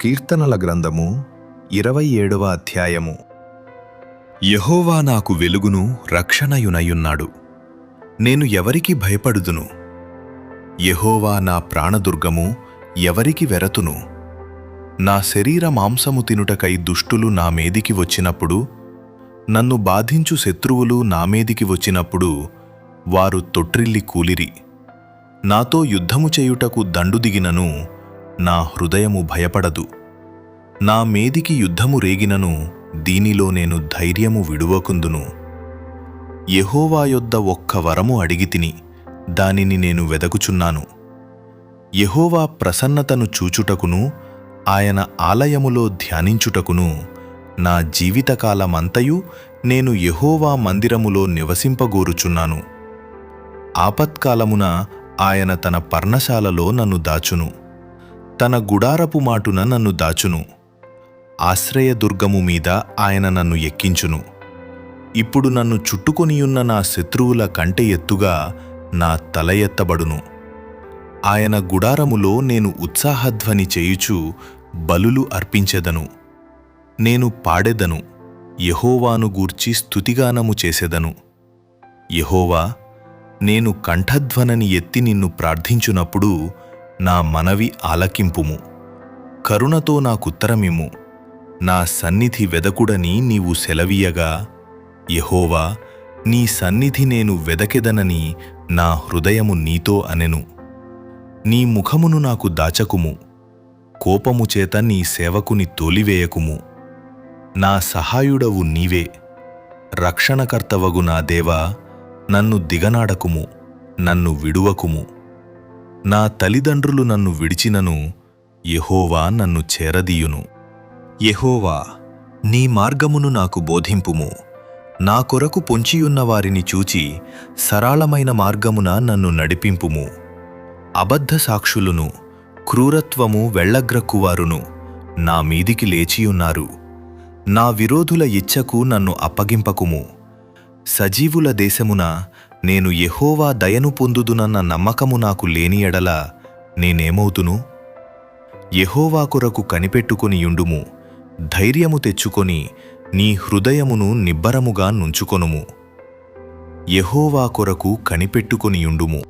కీర్తనల గ్రంథము 27వ అధ్యాయము. యెహోవా నాకు వెలుగును రక్షణయునయున్నాడు. నేను ఎవరికి భయపడుదును? యెహోవా నా ప్రాణదుర్గము, ఎవరికి వెరతును? నా శరీర మాంసము తినుటకై దుష్టులు నా మీదికి వచ్చినప్పుడు, నన్ను బాధించు శత్రువులు నా మీదికి వచ్చినప్పుడు, వారు తొట్రిల్లి కూలిరి. నాతో యుద్ధము చేయుటకు దండు దిగినను నా హృదయము భయపడదు. నా మీదికి యుద్ధము రేగినను దీనిలో నేను ధైర్యము విడువకుందును. యెహోవా యొద్ద ఒక్క వరము అడిగితిని, దానిని నేను వెదకుచున్నాను. యెహోవా ప్రసన్నతను చూచుటకును ఆయన ఆలయములో ధ్యానించుటకును నా జీవితకాలమంతయు నేను యెహోవా మందిరములో నివసింపగోరుచున్నాను. ఆపత్కాలమున ఆయన తన పర్ణశాలలో నన్ను దాచును, తన గుడారపు మాటున నన్ను దాచును. ఆశ్రయదుర్గము మీద ఆయన నన్ను ఎక్కించును. ఇప్పుడు నన్ను చుట్టుకొనియున్న నా శత్రువుల కంటే ఎత్తుగా నా తల ఎత్తబడును. ఆయన గుడారములో నేను ఉత్సాహధ్వని చేయుచు బలులు అర్పించెదను. నేను పాడెదను, యెహోవాను గూర్చి స్తుతిగానము చేసెదను. యెహోవా, నేను కంఠధ్వనని ఎత్తి నిన్ను ప్రార్థించునప్పుడు నా మనవి ఆలకింపుము. కరుణతో నాకుత్తరమిమ్ము. నా సన్నిధి వెదకుడని నీవు సెలవీయగా, యెహోవా, నీ సన్నిధి నేను వెదకెదనని నా హృదయము నీతో అనెను. నీ ముఖమును నాకు దాచకుము, కోపము చేత నీ సేవకుని తోలివేయకుము. నా సహాయుడవు నీవే, రక్షణకర్తవగు నా దేవా, నన్ను దిగనాడకుము, నన్ను విడువకుము. నా తల్లిదండ్రులు నన్ను విడిచినను యెహోవా నన్ను చేరదీయును. యెహోవా, నీ మార్గమును నాకు బోధింపుము. నా కొరకు పొంచియున్న వారిని చూచి సరళమైన మార్గమున నన్ను నడిపింపుము. అబద్ధ సాక్షులును క్రూరత్వము వెళ్ళగ్రక్కువారును నా మీదికి లేచియున్నారు. నా విరోధుల ఇచ్చకు నన్ను అప్పగింపకుము. సజీవుల దేశమున నేను యెహోవా దయను పొందుదునన్న నమ్మకము నాకు లేని ఎడల నేనేమవుతును? యెహోవా కొరకు కనిపెట్టుకొనియుండుము. ధైర్యము తెచ్చుకొని నీ హృదయమును నిబ్బరముగా నుంచుకొనుము. యెహోవా కొరకు కనిపెట్టుకొనియుండుము.